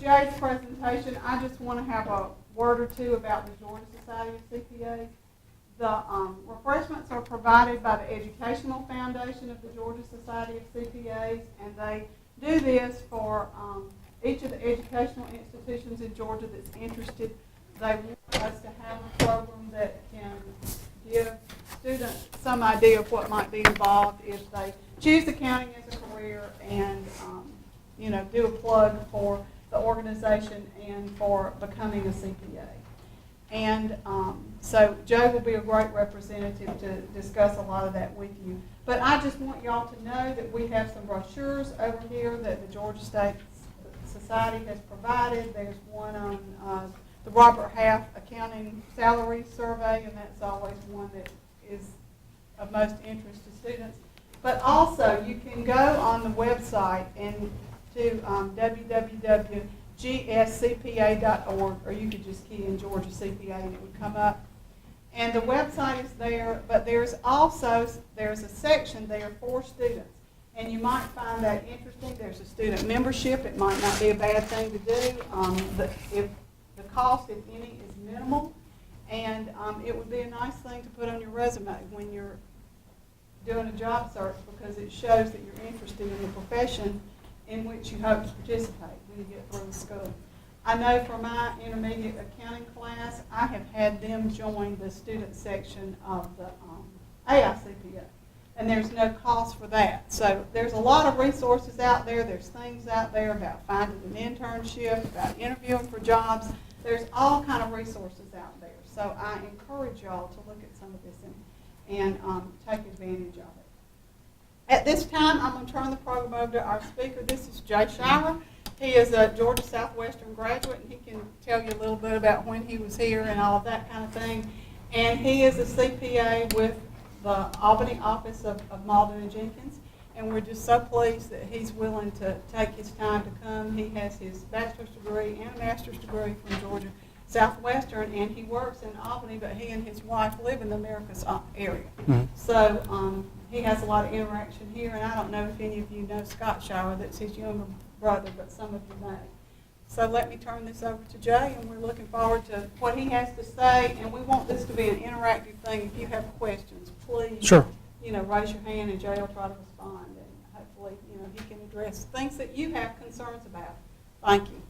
Jay's presentation, I just want to have a word or two about the Georgia Society of CPAs. The refreshments are provided by the Educational Foundation of the Georgia Society of CPAs, and they do this for each of the educational institutions in Georgia that's interested. They want us to have a program that can give students some idea of what might be involved if they choose accounting as a career, and do a plug for the organization and for becoming a CPA. And so Joe will be a great representative to discuss a lot of that with you. But I just want y'all to know that we have some brochures over here that the Georgia State Society has provided. There's one on the Robert Half Accounting Salary Survey, and that's always one that is of most interest to students. But also, you can go on the website and to www.gscpa.org, or you could just key in Georgia CPA and it would come up. And the website is there, but there's a section there for students. And you might find that interesting. There's a student membership. It might not be a bad thing to do. If the cost, if any, is minimal. And it would be a nice thing to put on your resume when you're doing a job search, because it shows that you're interested in the profession in which you hope to participate when you get through school. I know for my intermediate accounting class, I have had them join the student section of the AICPA, and there's no cost for that. So there's a lot of resources out there. There's things out there about finding an internship, about interviewing for jobs. There's all kind of resources out there. So I encourage y'all to look at some of this and take advantage of it. At this time, I'm going to turn the program over to our speaker. This is Jay Shirah. He is a Georgia Southwestern graduate, and he can tell you a little bit about when he was here and all of that kind of thing. And he is a CPA with the Albany office of Malden and Jenkins, and we're just so pleased that he's willing to take his time to come. He has his bachelor's degree and a master's degree from Georgia Southwestern, and he works in Albany, but he and his wife live in the Americus area. Mm-hmm. So he has a lot of interaction here, and I don't know if any of you know Scott Shirah, that's his younger brother, but some of you may. So let me turn this over to Jay, and we're looking forward to what he has to say, and we want this to be an interactive thing. If you have questions, please Sure. Raise your hand, and Jay will try to respond, and hopefully he can address things that you have concerns about. Thank you.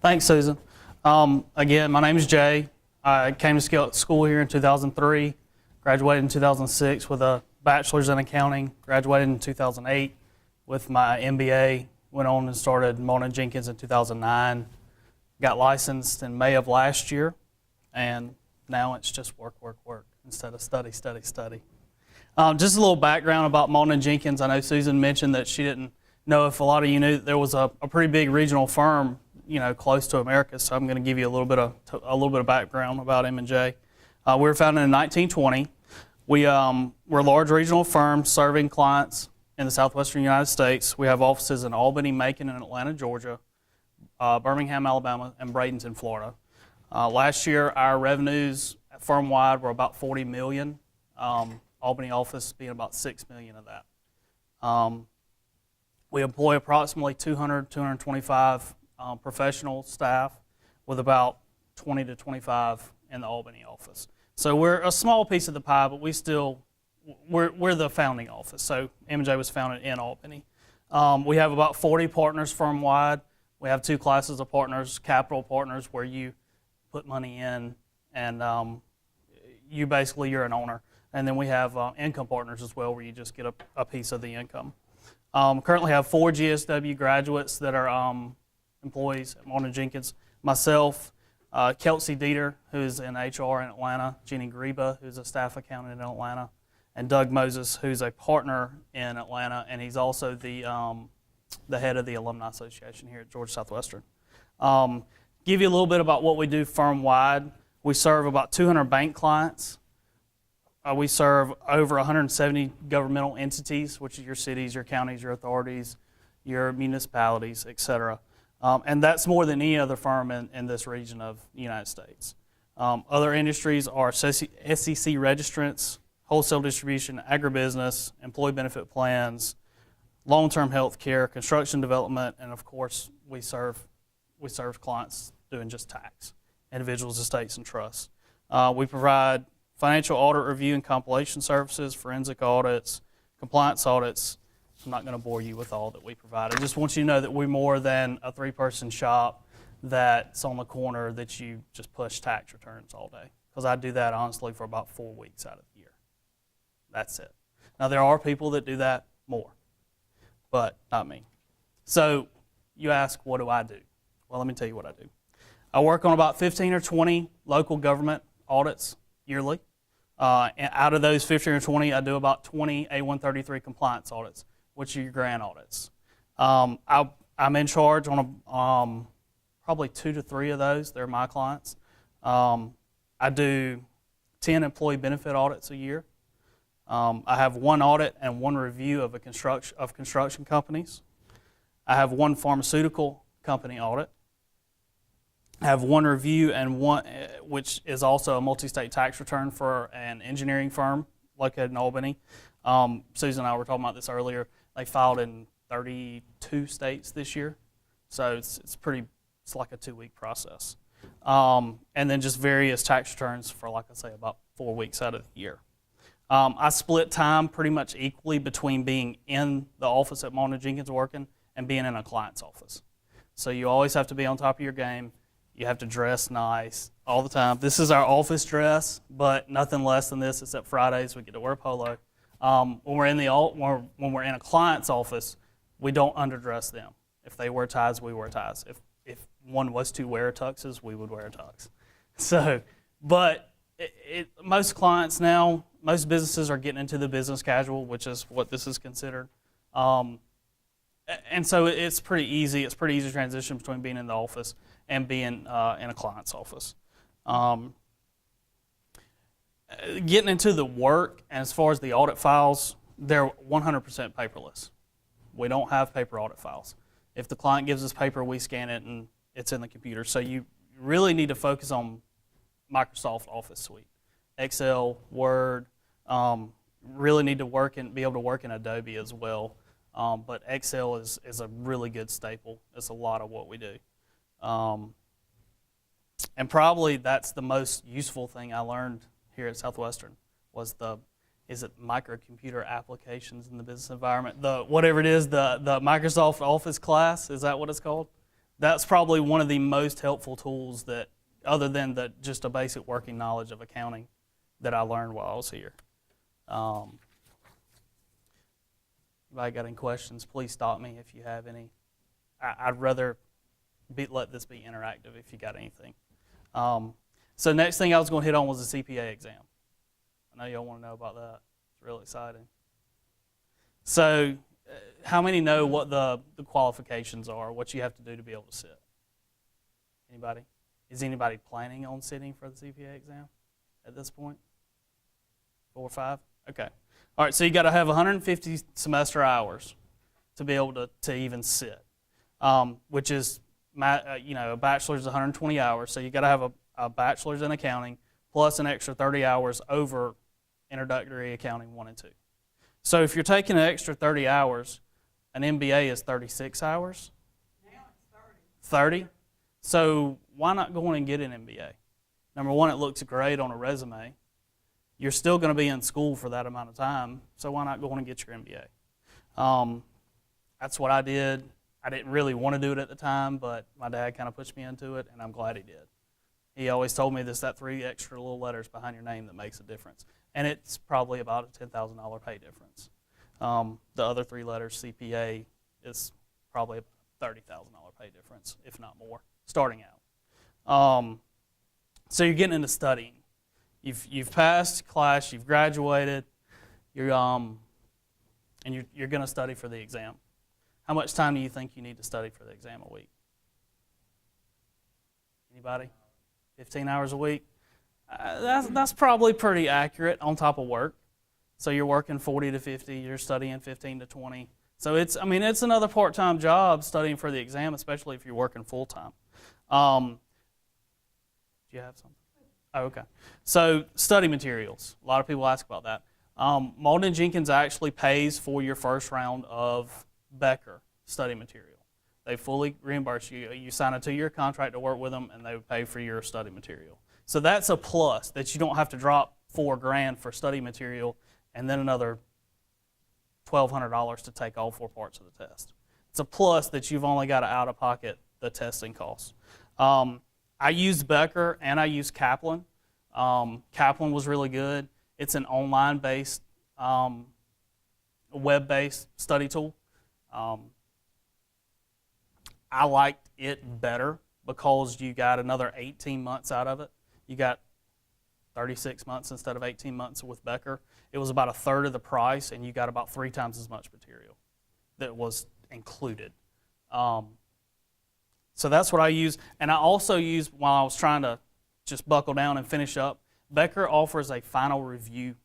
Thanks, Susan. Again, my name is Jay. I came to school here in 2003, graduated in 2006 with a bachelor's in accounting, graduated in 2008 with my MBA, went on and started Malden Jenkins in 2009, got licensed in May of last year, and now it's just work, work, work instead of study, study, study. Just a little background about Malden Jenkins. I know Susan mentioned that she didn't know if a lot of you knew that there was a pretty big regional firm close to America, so I'm going to give you a little bit of background about M&J. We were founded in 1920. We're a large regional firm serving clients in the southwestern United States. We have offices in Albany, Macon, and Atlanta, Georgia, Birmingham, Alabama, and Bradenton, Florida. Last year, our revenues firm-wide were about $40 million. Albany office being about $6 million of that. We employ approximately 225 professional staff, with about 20 to 25 in the Albany office. So we're a small piece of the pie, but we're the founding office. So M&J was founded in Albany. We have about 40 partners firm-wide. We have two classes of partners: capital partners, where you put money in and you're an owner. And then we have income partners as well, where you just get a piece of the income. Currently have 4 GSW graduates that are employees at Malden Jenkins. Myself, Kelsey Dieter, who's in HR in Atlanta, Jeannie Greba, who's a staff accountant in Atlanta, and Doug Moses, who's a partner in Atlanta, and he's also the head of the Alumni Association here at Georgia Southwestern. Give you a little bit about what we do firm-wide. We serve about 200 bank clients. We serve over 170 governmental entities, which is your cities, your counties, your authorities, your municipalities, et cetera. And that's more than any other firm in this region of the United States. Other industries are SEC registrants, wholesale distribution, agribusiness, employee benefit plans, long-term health care, construction development, and of course, we serve clients doing just tax, individuals, estates, and trusts. We provide financial audit review and compilation services, forensic audits, compliance audits. I'm not going to bore you with all that we provide. I just want you to know that we're more than a 3-person shop that's on the corner that you just push tax returns all day. Because I do that, honestly, for about 4 weeks out of the year. That's it. Now, there are people that do that more, but not me. So you ask, what do I do? Well, let me tell you what I do. I work on about 15 or 20 local government audits yearly. And out of those 15 or 20, I do about 20 A133 compliance audits, which are your grant audits. I'm in charge on probably 2 to 3 of those. They're my clients. I do 10 employee benefit audits a year. I have 1 audit and 1 review of construction companies. I have 1 pharmaceutical company audit. I have 1 review and 1, which is also a multi-state tax return for an engineering firm located in Albany. Susan and I were talking about this earlier. They filed in 32 states this year, so it's like a 2-week process. And then just various tax returns for, like I say, about 4 weeks out of the year. I split time pretty much equally between being in the office at Malden & Jenkins working and being in a client's office. So you always have to be on top of your game. You have to dress nice all the time. This is our office dress, but nothing less than this, except Fridays we get to wear polo. When we're in a client's office, we don't underdress them. If they wear ties, we wear ties. If one was to wear tuxes, we would wear tux. So, but most clients now, most businesses are getting into the business casual, which is what this is considered. And so it's pretty easy. It's pretty easy to transition between being in the office and being in a client's office. Getting into the work, and as far as the audit files, they're 100% paperless. We don't have paper audit files. If the client gives us paper, we scan it and it's in the computer. So you really need to focus on Microsoft Office Suite, Excel, Word. Really need to be able to work in Adobe as well. But Excel is a really good staple. It's a lot of what we do. And probably that's the most useful thing I learned here at Southwestern was microcomputer applications in the business environment. Whatever it is, the Microsoft Office class, is that what it's called? That's probably one of the most helpful tools that, other than just a basic working knowledge of accounting, that I learned while I was here. Anybody got any questions? Please stop me if you have any. I'd rather let this be interactive if you got anything. So next thing I was going to hit on was the CPA exam. I know y'all want to know about that. It's really exciting. So how many know what the qualifications are, what you have to do to be able to sit? Anybody? Is anybody planning on sitting for the CPA exam at this point? 4 or 5? Okay. All right, so you got to have 150 semester hours to be able to even sit, which is, a bachelor's is 120 hours, so you got to have a bachelor's in accounting plus an extra 30 hours over introductory accounting 1 and 2. So if you're taking an extra 30 hours, an MBA is 36 hours? Now it's 30. 30? So why not go in and get an MBA? Number one, it looks great on a resume. You're still going to be in school for that amount of time, so why not go in and get your MBA? That's what I did. I didn't really want to do it at the time, but my dad kind of pushed me into it, and I'm glad he did. He always told me there's that 3 extra little letters behind your name that makes a difference, and it's probably about a $10,000 pay difference. The other 3 letters, CPA, is probably a $30,000 pay difference, if not more, starting out. So you're getting into studying. You've passed class, you've graduated, you're going to study for the exam. How much time do you think you need to study for the exam a week? Anybody? 15 hours a week? That's probably pretty accurate on top of work. So you're working 40 to 50, you're studying 15 to 20. So it's another part-time job studying for the exam, especially if you're working full-time. Do you have something? Oh, okay. So study materials. A lot of people ask about that. Malden & Jenkins actually pays for your first round of Becker study material. They fully reimburse you. You sign a 2-year contract to work with them, and they pay for your study material. So that's a plus, that you don't have to drop $4,000 for study material and then another $1,200 to take all 4 parts of the test. It's a plus that you've only got to out-of-pocket the testing costs. I used Becker and I used Kaplan. Kaplan was really good. It's an online-based, web-based study tool. I liked it better because you got another 18 months out of it. You got 36 months instead of 18 months with Becker. It was about a third of the price, and you got about 3 times as much material that was included. So that's what I use. And I also used, while I was trying to just buckle down and finish up, Becker offers a final review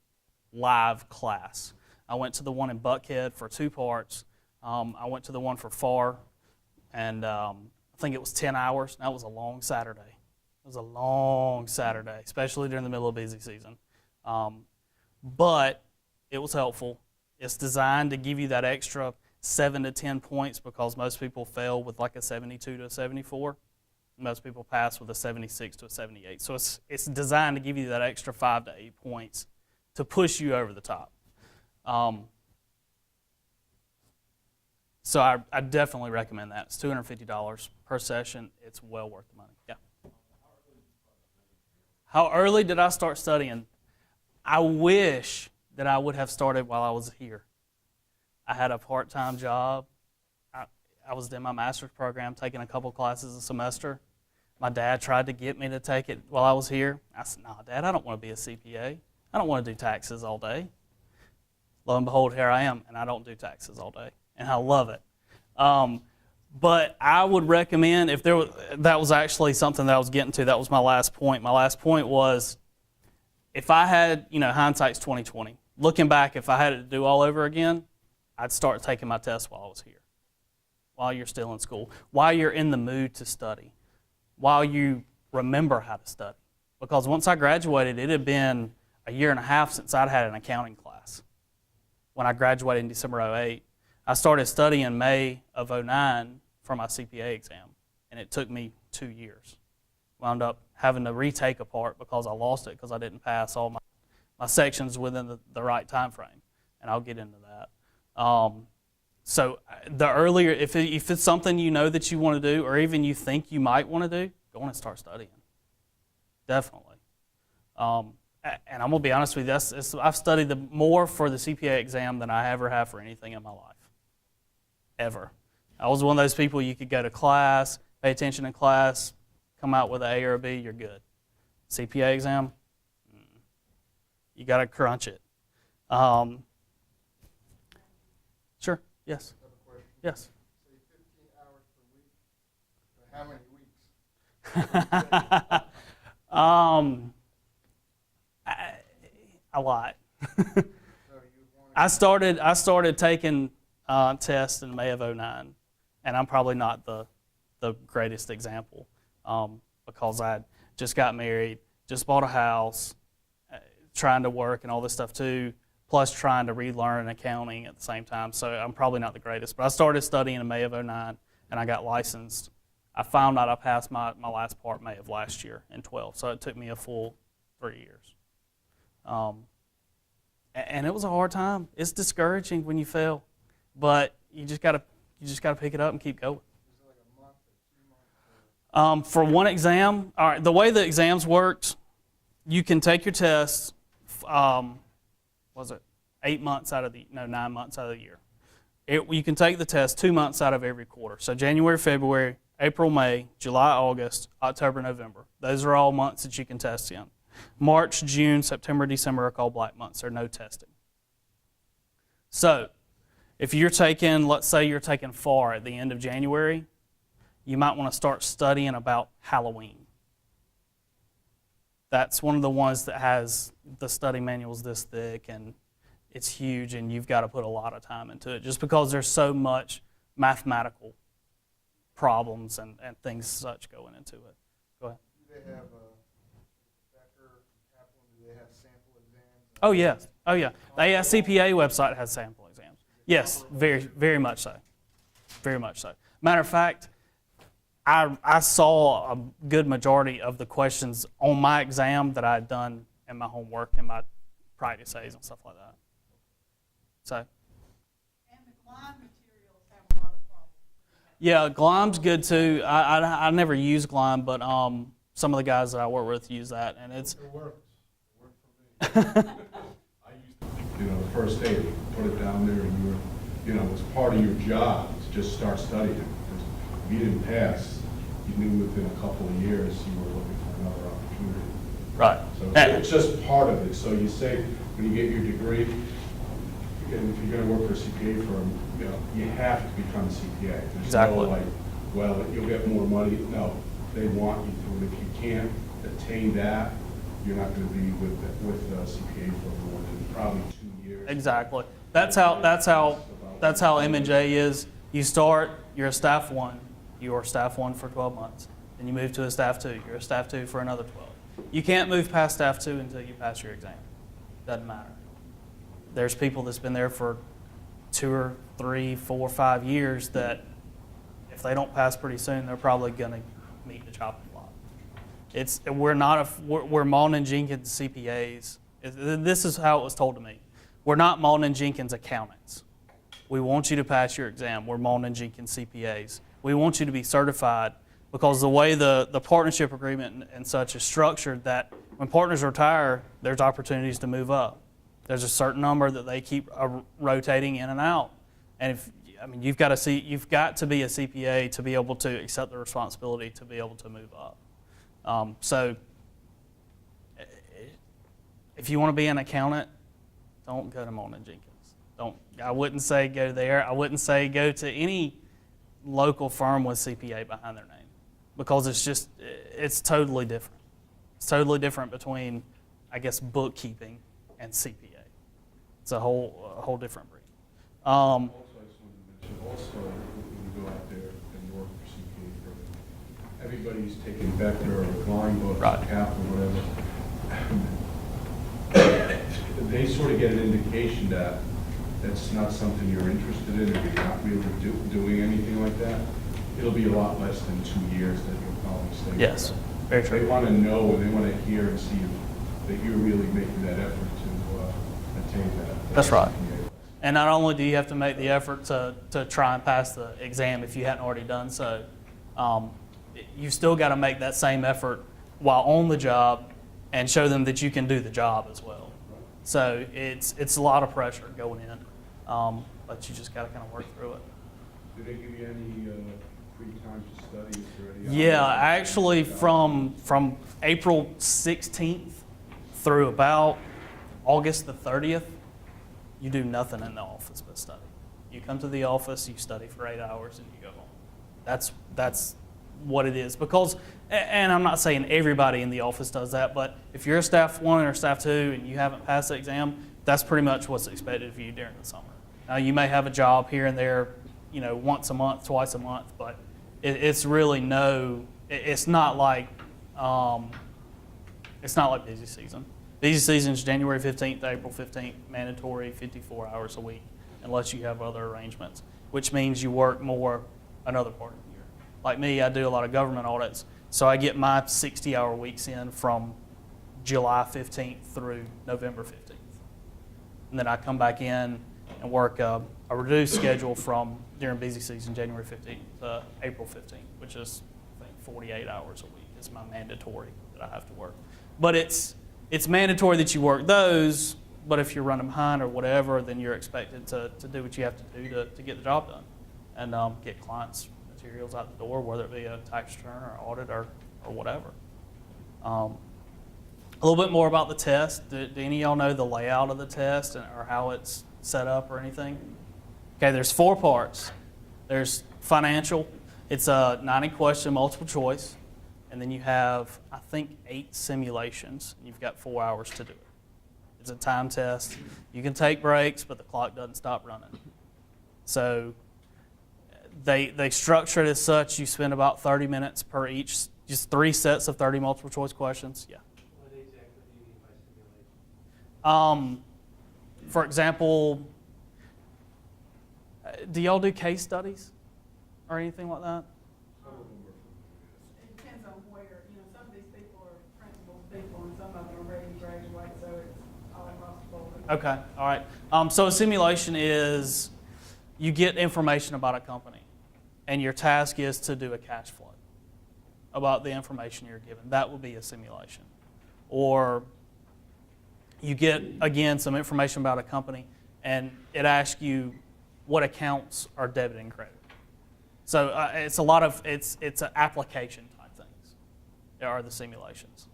live class. I went to the one in Buckhead for 2 parts. I went to the one for FAR, and I think it was 10 hours. That was a long Saturday. It was a long Saturday, especially during the middle of busy season. But it was helpful. It's designed to give you that extra 7 to 10 points because most people fail with like a 72 to a 74. Most people pass with a 76 to a 78. So it's designed to give you that extra 5 to 8 points to push you over the top. So I definitely recommend that. It's $250 per session. It's well worth the money. Yeah. How early did I start studying? I wish that I would have started while I was here. I had a part-time job. I was in my master's program, taking a couple classes a semester. My dad tried to get me to take it while I was here. I said, "Nah, Dad, I don't want to be a CPA. I don't want to do taxes all day." Lo and behold, here I am, and I don't do taxes all day, and I love it. But I would recommend, if there was, that was actually something that I was getting to. That was my last point. My last point was, if I had, hindsight's 20/20. Looking back, if I had it to do all over again, I'd start taking my tests while I was here, while you're still in school, while you're in the mood to study, while you remember how to study. Because once I graduated, it had been a year and a half since I'd had an accounting class. When I graduated in December '08, I started studying in May of '09 for my CPA exam, and it took me 2 years. Wound up having to retake a part because I lost it because I didn't pass all my sections within the right time frame, and I'll get into that. So the earlier, if it's something you know that you want to do, or even you think you might want to do, go on and start studying. Definitely. And I'm going to be honest with you, I've studied more for the CPA exam than I ever have for anything in my life. Ever. I was one of those people, you could go to class, pay attention in class, come out with an A or a B, you're good. CPA exam, you got to crunch it. Sure, yes. I have a question. Yes. Say 15 hours per week. For how many weeks? A lot. So you want I started taking tests in May of '09, and I'm probably not the greatest example because I just got married, just bought a house, trying to work and all this stuff too, plus trying to relearn accounting at the same time. So I'm probably not the greatest. But I started studying in May of '09, and I got licensed. I found out I passed my last part May of last year in 12, so it took me a full 3 years. And it was a hard time. It's discouraging when you fail, but you just gotta pick it up and keep going. is it like a month or 2 months? For one exam, all right. The way the exams worked, you can take your tests. Was it 9 months out of the year? You can take the test 2 months out of every quarter. So January, February, April, May, July, August, October, November. Those are all months that you can test in. March, June, September, December are called black months. There's no testing. So if you're taking, let's say you're taking FAR at the end of January, you might want to start studying about Halloween. That's one of the ones that has the study manuals this thick, and it's huge, and you've got to put a lot of time into it just because there's so much mathematical problems and things such going into it. Go ahead. Do they have Becker, Kaplan, do they have sample exams? Oh, yeah. The ASCPA website has sample exams. Yes, very, very much so. Very much so. Matter of fact, I saw a good majority of the questions on my exam that I had done in my homework and my practice A's and stuff like that. So. And the climb materials have a lot of problems. Yeah, Glime's good too. I never use Glime, but some of the guys that I work with use that, and it's. It works. It worked for me. I used to, the first day, put it down there, and it was part of your job to just start studying. Because if you didn't pass, you knew within a couple of years you were looking for another opportunity. Right. So it's just part of it. So you say when you get your degree, and if you're going to work for a CPA firm, you have to become a CPA. There's Exactly. no like, well, you'll get more money. No, they want you to. And if you can't attain that, you're not going to be with a CPA for more than probably 2 years. Exactly. That's how M&J is. You start, you're a staff 1. You are staff 1 for 12 months. Then you move to a staff 2. You're a staff 2 for another 12. You can't move past staff 2 until you pass your exam. Doesn't matter. There's people that's been there for 2 or 3, 4, 5 years that if they don't pass pretty soon, they're probably going to meet the chopping block. We're Malden and Jenkins CPAs. This is how it was told to me. We're not Malden and Jenkins accountants. We want you to pass your exam. We're Malden and Jenkins CPAs. We want you to be certified because the way the partnership agreement and such is structured, that when partners retire, there's opportunities to move up. There's a certain number that they keep rotating in and out. And you've got to be a CPA to be able to accept the responsibility to be able to move up. So if you want to be an accountant, don't go to Malden and Jenkins. I wouldn't say go there. I wouldn't say go to any local firm with CPA behind their name because it's totally different. It's totally different between, I guess, bookkeeping and CPA. It's a whole different breed. Also, I just wanted to mention, when you go out there and work for CPA firm, everybody's taking Vector or Line books, Right. Cap or whatever. They sort of get an indication that that's not something you're interested in, if you're not really doing anything like that. It'll be a lot less than 2 years that you'll probably stay. Yes, very true. They want to know and they want to hear and see that you're really making that effort to attain that. That's right. And not only do you have to make the effort to try and pass the exam if you hadn't already done so, you still got to make that same effort while on the job and show them that you can do the job as well. So it's a lot of pressure going in, but you just got to kind of work through it. Do they give you any free time to study? Is there any Yeah, actually from April 16th through about August the 30th, you do nothing in the office but study. You come to the office, you study for 8 hours, and you go home. That's what it is. Because, and I'm not saying everybody in the office does that, but if you're a staff 1 or staff 2 and you haven't passed the exam, that's pretty much what's expected of you during the summer. Now, you may have a job here and there, once a month, twice a month, but it's really it's not like busy season. Busy season is January 15th to April 15th, mandatory 54 hours a week, unless you have other arrangements, which means you work more another part of the year. Like me, I do a lot of government audits, so I get my 60-hour weeks in from July 15th through November 15th. And then I come back in and work a reduced schedule from during busy season, January 15th to April 15th, which is, I think, 48 hours a week is my mandatory that I have to work. But it's mandatory that you work those, but if you're running behind or whatever, then you're expected to do what you have to do to get the job done and get clients' materials out the door, whether it be a tax return or audit or whatever. A little bit more about the test. Do any of y'all know the layout of the test or how it's set up or anything? Okay, there's 4 parts. There's financial. It's a 90-question multiple choice. And then you have, I think, 8 simulations. And you've got 4 hours to do it. It's a time test. You can take breaks, but the clock doesn't stop running. So they structure it as such. You spend about 30 minutes per each, just 3 sets of 30 multiple choice questions. Yeah. What exactly do you mean by simulation? For example, do y'all do case studies? or anything like that? Some of them are from It depends on where, some of these people are principal people and some of them are ready to graduate, so it's all across the board. Okay, all right. So a simulation is you get information about a company, and your task is to do a cash flow about the information you're given. That would be a simulation. Or you get, again, some information about a company, and it asks you what accounts are debit and credit. So it's a lot of, it's an application type things. There are the simulations.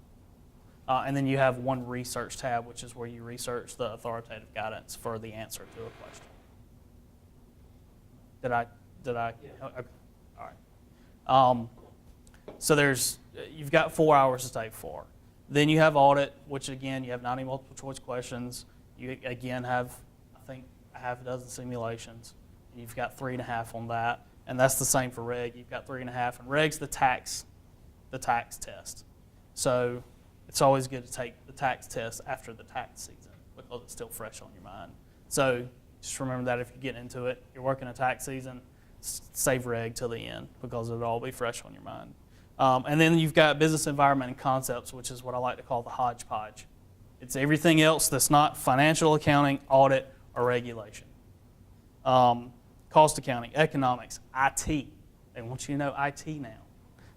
And then you have one research tab, which is where you research the authoritative guidance for the answer to a question. Did I? Yeah. Okay. All right. So you've got 4 hours to take for. Then you have audit, which again, you have 90 multiple choice questions. You again have, I think, a half a dozen simulations. And you've got 3.5 on that. And that's the same for reg. You've got 3.5. And reg's the tax test. So it's always good to take the tax test after the tax season because it's still fresh on your mind. So just remember that if you get into it, you're working a tax season, save reg till the end because it'll all be fresh on your mind. And then you've got business environment and concepts, which is what I like to call the hodgepodge. It's everything else that's not financial accounting, audit, or regulation. Cost accounting, economics, IT. They want you to know IT now.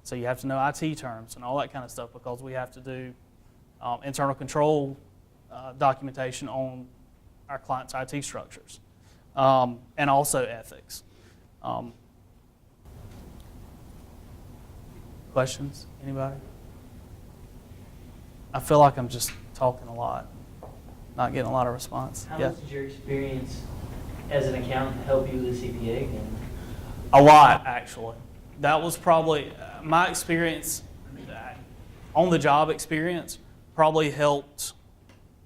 So you have to know IT terms and all that kind of stuff because we have to do internal control documentation on our clients' IT structures. And also ethics. Questions? Anybody? I feel like I'm just talking a lot, not getting a lot of response. How Yeah. much did your experience as an accountant help you with the CPA exam? A lot, actually. That was probably my experience, on-the-job experience, probably helped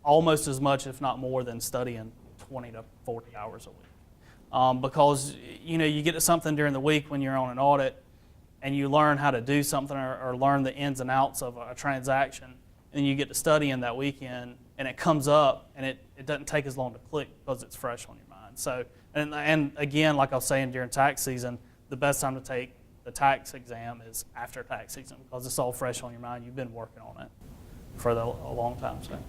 almost as much, if not more, than studying 20 to 40 hours a week. Because you get to something during the week when you're on an audit, and you learn how to do something or learn the ins and outs of a transaction, and you get to studying that weekend, and it comes up, and it doesn't take as long to click because it's fresh on your mind. So, and again, like I was saying during tax season, the best time to take the tax exam is after tax season because it's all fresh on your mind. You've been working on it for a long time. So.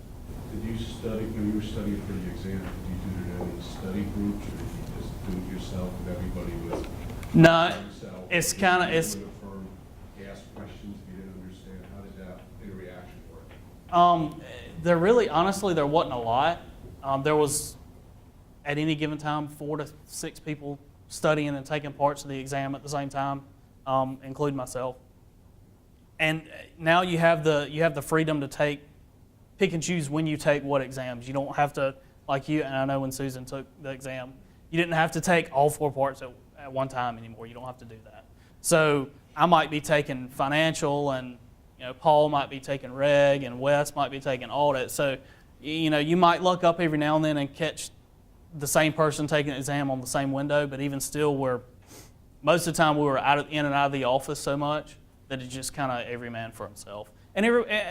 Did you study, when you were studying for the exam, did you do it in any study groups, or did you just do it yourself with everybody with No, yourself? it's kind of, With a firm, ask questions if you didn't understand, how did that interaction work? there really, honestly, there wasn't a lot. There was, at any given time, 4 to 6 people studying and taking parts of the exam at the same time, including myself. And now you have the freedom to pick and choose when you take what exams. You don't have to, like you, and I know when Susan took the exam, you didn't have to take all 4 parts at one time anymore. You don't have to do that. So I might be taking financial, and Paul might be taking reg, and Wes might be taking audit. So you might look up every now and then and catch the same person taking an exam on the same window, but even still, most of the time we were in and out of the office so much that it's just kind of every man for himself. And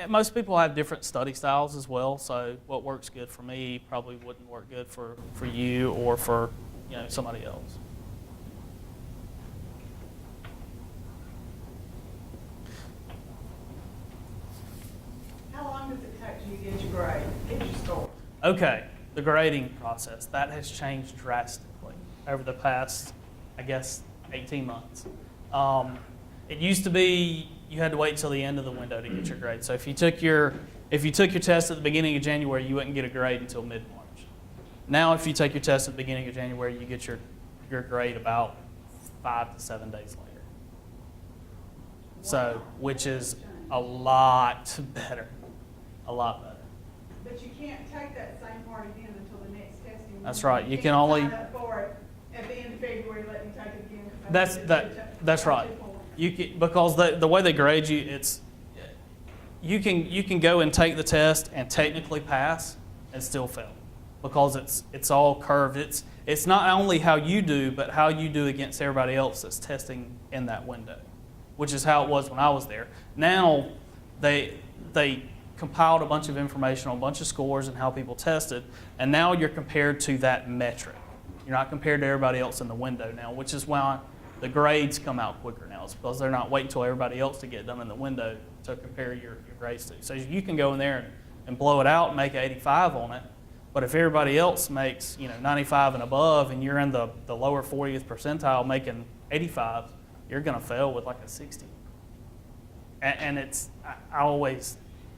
most people have different study styles as well, so what works good for me probably wouldn't work good for you or for somebody else. How long does it take you to get your grade, get your score? Okay, the grading process, that has changed drastically over the past, 18 months. It used to be you had to wait until the end of the window to get your grade. So if you took your test at the beginning of January, you wouldn't get a grade until mid-March. Now if you take your test at the beginning of January, you get your grade about 5 to 7 days later. So, which is a lot better, a lot better. But you can't take that same part again until the next testing. That's right. You can can't only. sign up for it at the end of February, let me take it again. 'Cause I That's did that's two right. points. You can, because the way they grade you, you can go and take the test and technically pass and still fail because it's all curved. It's not only how you do, but how you do against everybody else that's testing in that window, which is how it was when I was there. Now they compiled a bunch of information on a bunch of scores and how people tested, and now you're compared to that metric. You're not compared to everybody else in the window now, which is why the grades come out quicker now. It's because they're not waiting until everybody else to get done in the window to compare your grades to. So you can go in there and blow it out and make an 85 on it. But if everybody else makes 95 and above, and you're in the lower 40th percentile making 85, you're going to fail with like a 60. And I always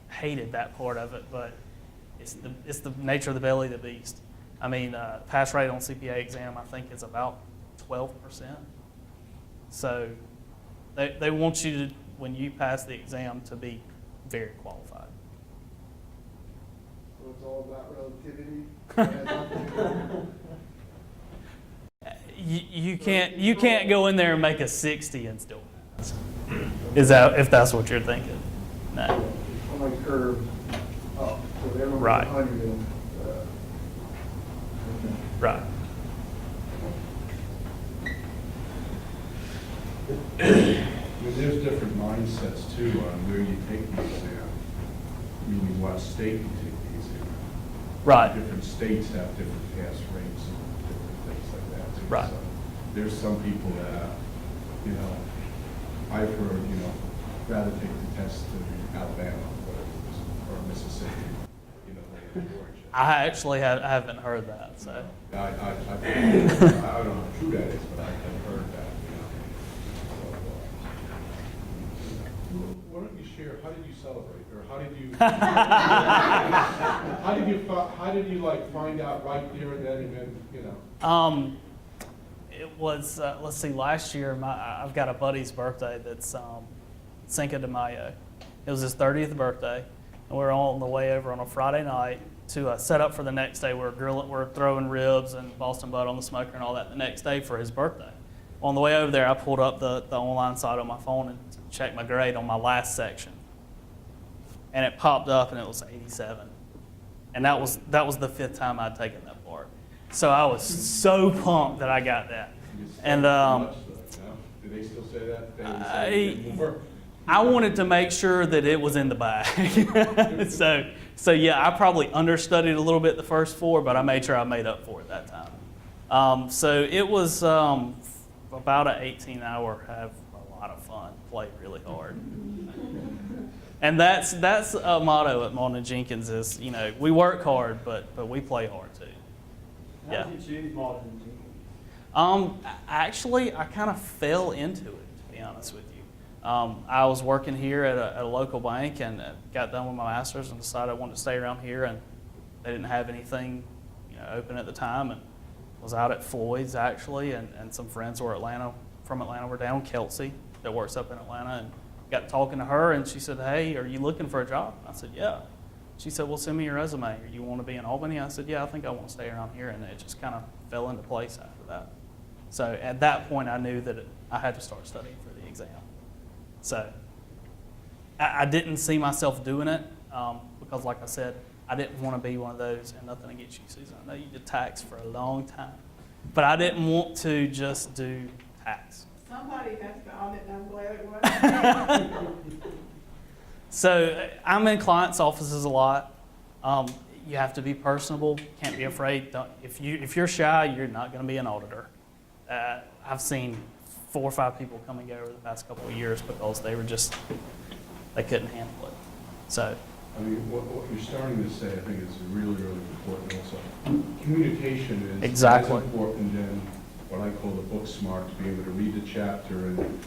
hated that part of it, but it's the nature of the belly of the beast. I mean, pass rate on CPA exam I think is about 12%. So they want you to, when you pass the exam, to be very qualified. So it's all about relativity? You can't go in there and make a 60 and still pass. Is that, if that's what you're thinking? No. On my curve up, so everyone's Right. 100 and, Right. There's different mindsets too on where you take the exam, meaning what state you take the exam. Right. Different states have different pass rates and different things like that too. Right. So there's some people that, I've heard, rather take the test in Alabama or Mississippi, than in Georgia. I actually haven't heard that. So I don't know how true that is, but I've heard that. Why don't you share? How did you celebrate, or how did you? how did you like find out right there and then, and then it was let's see. Last year, I've got a buddy's birthday that's Cinco de Mayo. It was his 30th birthday, and we were on the way over on a Friday night to set up for the next day. We're throwing ribs and Boston butt on the smoker and all that the next day for his birthday. On the way over there, I pulled up the online site on my phone and checked my grade on my last section, and it popped up and it was 87, and that was the 5th time I'd taken that part. So I was so pumped that I got that. And do they still say that? They would say more? I wanted to make sure that it was in the bag. So yeah, I probably understudied a little bit the first 4, but I made sure I made up for it that time. So it was about an 18-hour, have a lot of fun, play really hard. And that's a motto at Malden and Jenkins is, we work hard, but we play hard too. How did you choose Malden and Jenkins? Actually, I kind of fell into it, to be honest with you. I was working here at a local bank and got done with my master's and decided I wanted to stay around here, and they didn't have anything open at the time, and was out at Floyd's actually, and some friends from Atlanta were down, Kelsey, that works up in Atlanta, and got talking to her, and she said, "Hey, are you looking for a job?" I said, "Yeah." She said, "Well, send me your resume. You want to be in Albany?" I said, "Yeah, I think I want to stay around here," and it just kind of fell into place after that. So at that point, I knew that I had to start studying for the exam. So I didn't see myself doing it because, like I said, I didn't want to be one of those, and nothing against you, Susan. I know you did tax for a long time, but I didn't want to just do tax. Somebody has to audit, and I'm glad it was. So I'm in clients' offices a lot. You have to be personable. Can't be afraid. If you're shy, you're not going to be an auditor. I've seen 4 or 5 people come and go over the past couple of years because they couldn't handle it. So. I mean, what you're starting to say, I think, is really, really important also. Communication is Exactly. as important than what I call the book smart, to be able to read the chapter and,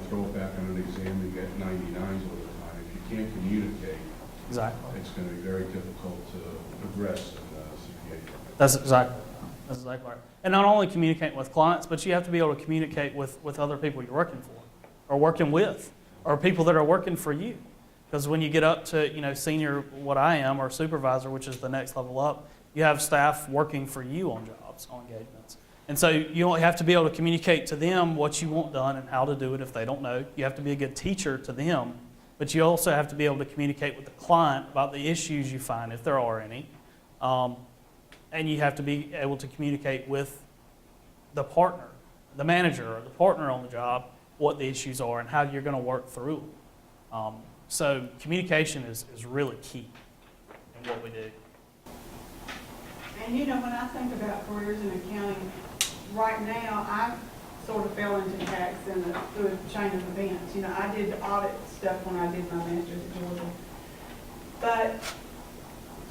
throw it back on an exam and get 99s all the time. If you can't communicate, Exactly. it's going to be very difficult to progress in CPA. That's exactly right. And not only communicate with clients, but you have to be able to communicate with other people you're working for, or working with, or people that are working for you. Because when you get up to senior, what I am, or supervisor, which is the next level up, you have staff working for you on jobs, on engagements. And so you have to be able to communicate to them what you want done and how to do it if they don't know. You have to be a good teacher to them, but you also have to be able to communicate with the client about the issues you find, if there are any. And you have to be able to communicate with the partner, the manager, or the partner on the job, what the issues are and how you're going to work through them. So communication is really key in what we do. And when I think about careers in accounting, right now, sort of fell into tax through a chain of events. You know, I did the audit stuff when I did my master's at Georgia. But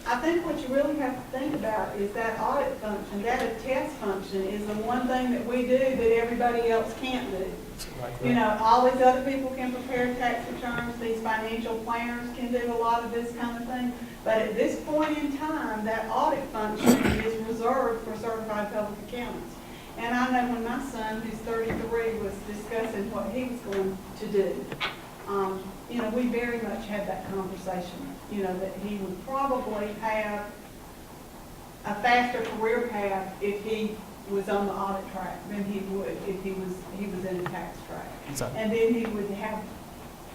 I think what you really have to think about is that audit function, that attest function is the one thing that we do that everybody else can't do. You know, all these other people can prepare tax returns, these financial planners can do a lot of this kind of thing. But at this point in time, that audit function is reserved for certified public accountants. And I know when my son, who's 33, was discussing what he was going to do, you know, we very much had that conversation, you know, that he would probably have a faster career path if he was on the audit track than he would if he was in a tax track. Exactly. And then he would have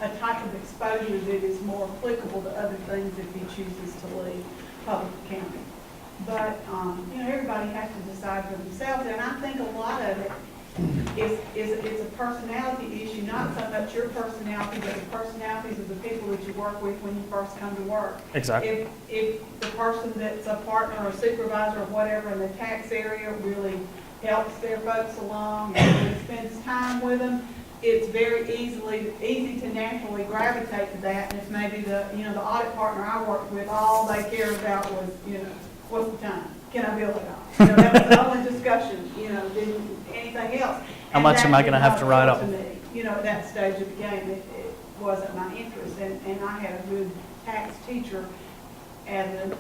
a type of exposure that is more applicable to other things if he chooses to leave public accounting. But, you know, everybody has to decide for themselves, and I think a lot of it is it's a personality issue, not so much your personality, but the personalities of the people that you work with when you first come to work. Exactly. If the person that's a partner or supervisor or whatever in the tax area really helps their folks along and really spends time with them, it's very easy to naturally gravitate to that. And if maybe the audit partner I worked with, all they cared about was, you know, what's the time? Can I bill it off? You know, that was the only discussion, you know, didn't anything else. How much am I going to have to write up? To me, you know, at that stage of the game, it wasn't my interest. And I had a good tax teacher as a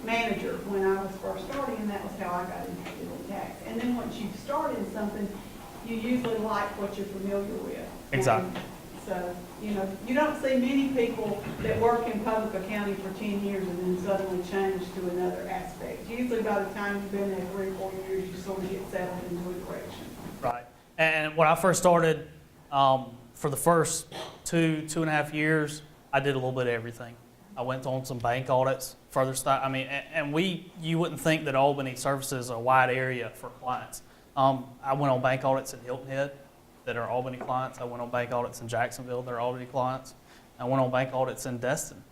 manager when I was first starting, and that was how I got interested in tax. And then once you've started something, you usually like what you're familiar with. Exactly. And so, you know, you don't see many people that work in public accounting for 10 years and then suddenly change to another aspect. Usually by the time you've been there 3 or 4 years, you sort of get settled into a direction. Right. And when I first started, for the first 2.5 years, I did a little bit of everything. I went on some bank audits, further stuff. I mean, and you wouldn't think that Albany services a wide area for clients. I went on bank audits in Hilton Head that are Albany clients. I went on bank audits in Jacksonville that are Albany clients. I went on bank audits in Destin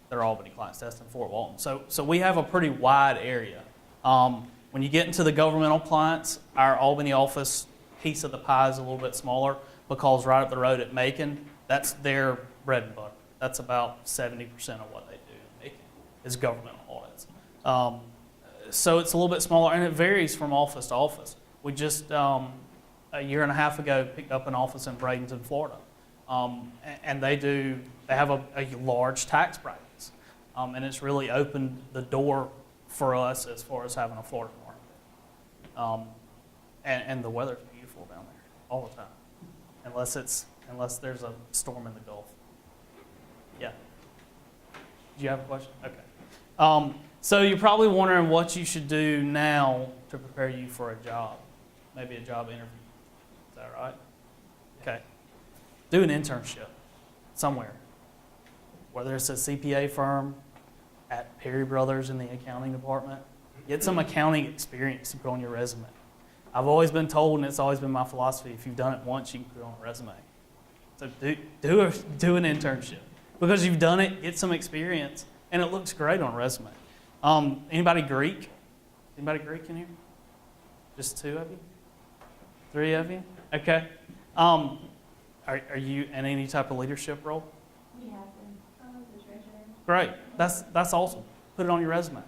that are Albany clients, Destin, Fort Walton. So we have a pretty wide area. When you get into the governmental clients, our Albany office piece of the pie is a little bit smaller because right up the road at Macon, that's their bread and butter. That's about 70% of what they do in Macon is governmental audits. So it's a little bit smaller, and it varies from office to office. We just, a year and a half ago, picked up an office in Bradenton, Florida. And they have a large tax practice. And it's really opened the door for us as far as having a Florida market. And the weather's beautiful down there all the time, unless there's a storm in the Gulf. Yeah. Do you have a question? Okay. So you're probably wondering what you should do now to prepare you for a job, maybe a job interview. Is that right? Okay. Do an internship somewhere, whether it's a CPA firm, at Perry Brothers in the accounting department. Get some accounting experience to put on your resume. I've always been told, and it's always been my philosophy, if you've done it once, you can put it on a resume. So do an internship. Because you've done it, get some experience, and it looks great on a resume. Anybody Greek? Anybody Greek in here? Just 2 of you? 3 of you? Okay. Are you in any type of leadership role? We have been. The treasurer. Great. That's awesome. Put it on your resume.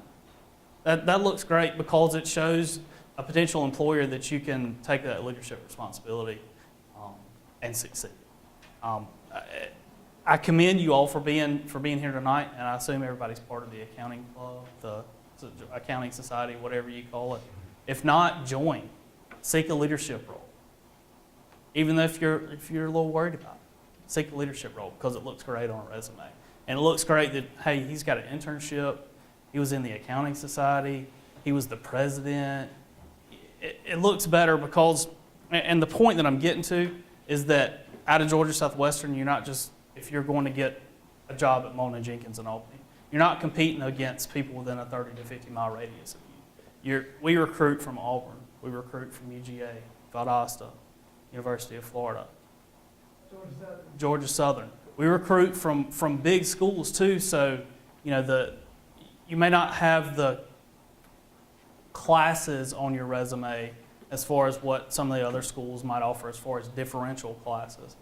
That looks great because it shows a potential employer that you can take that leadership responsibility and succeed. I commend you all for being here tonight, and I assume everybody's part of the accounting club, the accounting society, whatever you call it. If not, join. Seek a leadership role. Even if you're a little worried about it, seek a leadership role because it looks great on a resume. And it looks great that, hey, he's got an internship, he was in the accounting society, he was the president. It looks better because, and the point that I'm getting to is that out of Georgia Southwestern, you're not just, if you're going to get a job at Mona Jenkins in Albany, you're not competing against people within a 30 to 50 mile radius of you. We recruit from Auburn, we recruit from UGA, Valdosta, University of Florida, Georgia Southern. We recruit from big schools too, so you may not have the classes on your resume as far as what some of the other schools might offer as far as differential classes.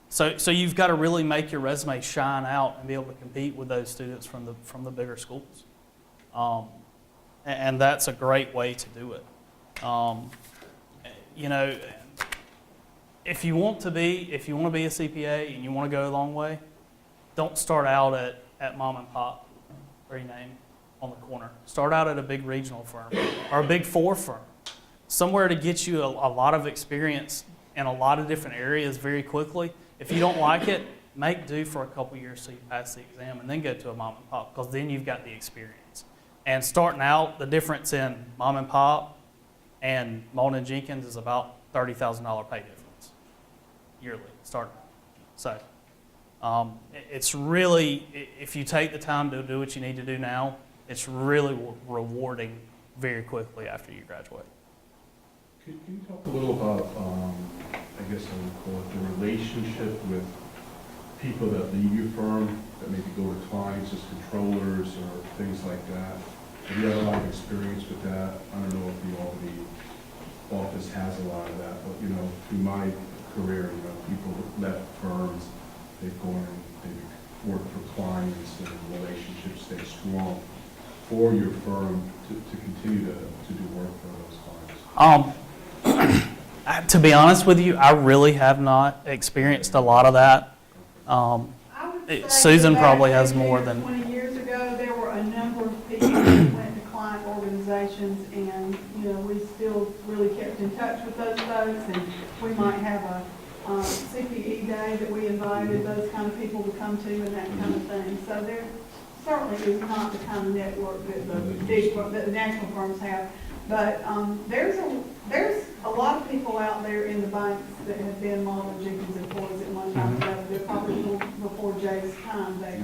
So you've got to really make your resume shine out and be able to compete with those students from the bigger schools. And that's a great way to do it. You know, if you want to be a CPA and you want to go a long way, don't start out at mom and pop, rename, on the corner. Start out at a big regional firm or a big four firm, somewhere to get you a lot of experience in a lot of different areas very quickly. If you don't like it, make do for a couple years so you pass the exam, and then go to a mom and pop, because then you've got the experience. And starting out, the difference in mom and pop and Malden and Jenkins is about $30,000 pay difference yearly, starting out. So it's really, if you take the time to do what you need to do now, it's really rewarding very quickly after you graduate. Can you talk a little about, I guess I would call it the relationship with people that leave your firm, that maybe go to clients as controllers or things like that? Have you had a lot of experience with that? I don't know if the Albany office has a lot of that, but you know, through my career, you know, people left firms, they've gone and they've worked for clients, and the relationships stay strong for your firm to continue to do work for those clients. To be honest with you, I really have not experienced a lot of that. I would say Susan back probably has 15 more or than. 20 years ago, there were a number of people that went to client organizations, and, you know, we still really kept in touch with those folks, and we might have a CPE day that we invited those kind of people to come to and that kind of thing. So there certainly is not the kind of network that the national firms have. But there's a lot of people out there in the banks that have been Malden Jenkins employees at one time or another. They're probably before Jay's time there.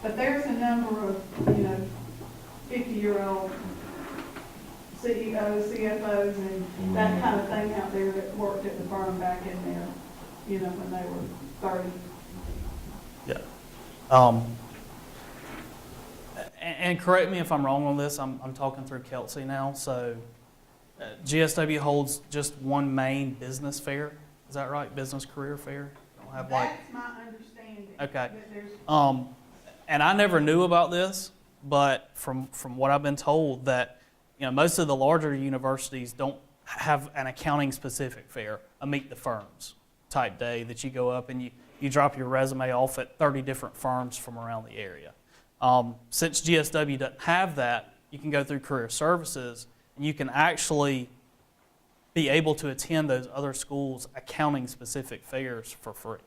But there's a number of, you know, 50-year-old CEOs, CFOs, and that kind of thing out there that worked at the firm back in there, you know, when they were 30. Yeah. And correct me if I'm wrong on this, I'm talking through Kelsey now. So GSW holds just one main business fair. Is that right? Business career fair? Don't have That's my understanding. Okay. That there's And I never knew about this, but from what I've been told, that you know, most of the larger universities don't have an accounting specific fair, a meet the firms type day that you go up and you drop your resume off at 30 different firms from around the area. Since GSW doesn't have that, you can go through career services and you can actually be able to attend those other schools' accounting specific fairs for free,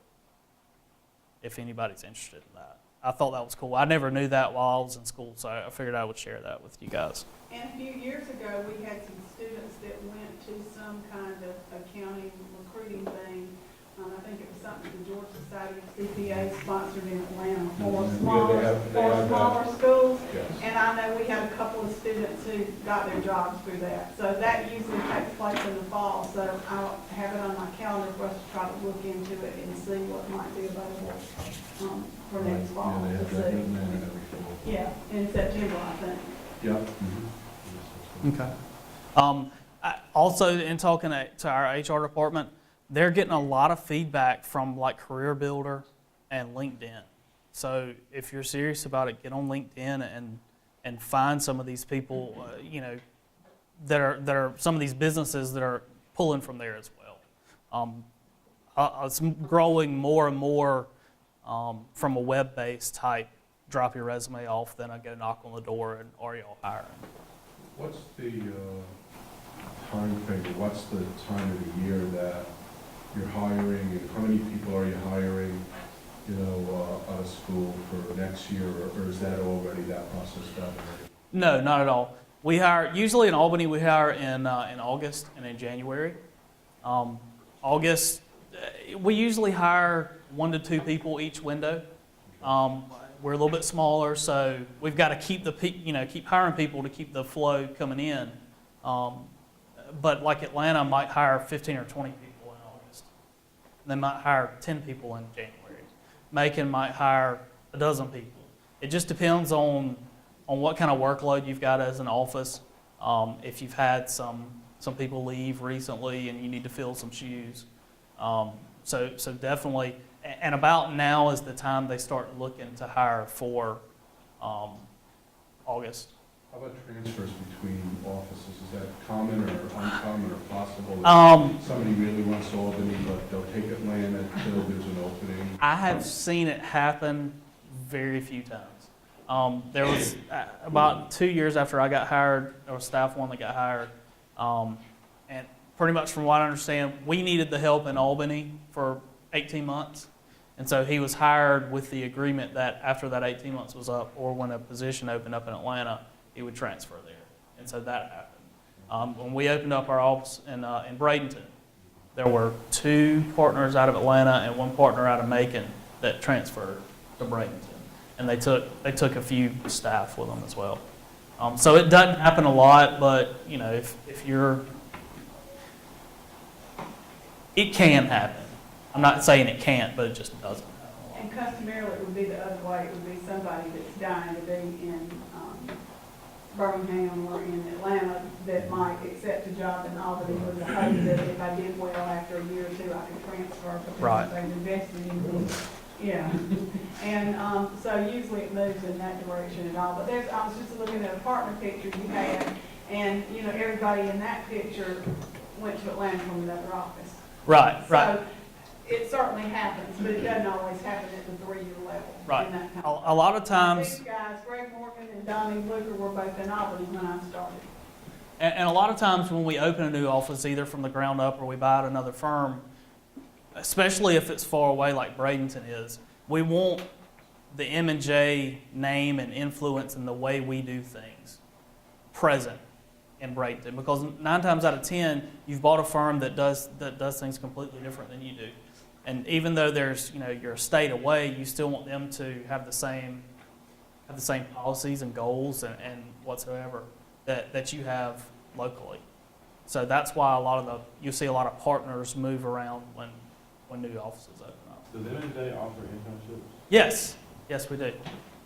if anybody's interested in that. I thought that was cool. I never knew that while I was in school, so I figured I would share that with you guys. And a few years ago, we had some students that went to some kind of accounting recruiting thing. I think it was something the Georgia Society of CPAs sponsored in Atlanta for smaller schools. Yes. And I know we had a couple of students who got their jobs through that. So that usually takes place in the fall. So I'll have it on my calendar for us to try to look into it and see what might be available for next fall. Yeah, they have to that see. written in every fall. Yeah, in September, I think. Yep. Okay. Also, in talking to our HR department, they're getting a lot of feedback from like Career Builder and LinkedIn. So if you're serious about it, get on LinkedIn and find some of these people, you know, that are some of these businesses that are pulling from there as well. It's growing more and more from a web-based type. Drop your resume off, then I get a knock on the door, and are y'all hiring? What's the time frame, what's the time of the year that you're hiring, and how many people are you hiring, you know, out of school for next year, or is that already, that process done already? No, not at all. We hire, usually in Albany, we hire in August and in January. August, we usually hire 1 to 2 people each window. We're a little bit smaller, so we've got to keep hiring people to keep the flow coming in. But like Atlanta might hire 15 or 20 people in August. They might hire 10 people in January. Macon might hire a dozen people. It just depends on what kind of workload you've got as an office. If you've had some some people leave recently and you need to fill some shoes. So definitely, and about now is the time they start looking to hire for August. How about transfers between offices? Is that common or uncommon or possible? If somebody really wants Albany, but they'll take Atlanta until there's an opening. I have seen it happen very few times. There was about 2 years after I got hired, there was staff one that got hired. And pretty much from what I understand, we needed the help in Albany for 18 months. And so he was hired with the agreement that after that 18 months was up, or when a position opened up in Atlanta, he would transfer there. And so that happened. When we opened up our office in Bradenton, there were 2 partners out of Atlanta and 1 partner out of Macon that transferred to Bradenton. And they took a few staff with them as well. So it doesn't happen a lot, but you know, if you're, it can happen. I'm not saying it can't, but it just doesn't happen a lot. And customarily, it would be the other way. It would be somebody that's dying to be in Birmingham or in Atlanta that might accept a job in Albany with the hope that if I did well after a year or 2, I could transfer because Right. they've invested in me. Yeah. And so usually it moves in that direction and all. But I was just looking at a partner picture you had, and you know, everybody in that picture went to Atlanta from another office. Right, right. So it certainly happens, but it doesn't always happen at the 3-year level. Right. In that kind A lot of times, These guys, Greg Morgan and Donnie Luker, were both in Albany when I started. and a lot of times when we open a new office, either from the ground up or we buy at another firm, especially if it's far away like Bradenton is, we want the M&J name and influence in the way we do things present in Bradenton. Because 9 times out of 10, you've bought a firm that does things completely different than you do. And even though you're a state away, you still want them to have the same policies and goals and whatsoever that you have locally. So that's why you'll see a lot of partners move around when new offices open up. Does M&J offer internships? Yes, we do.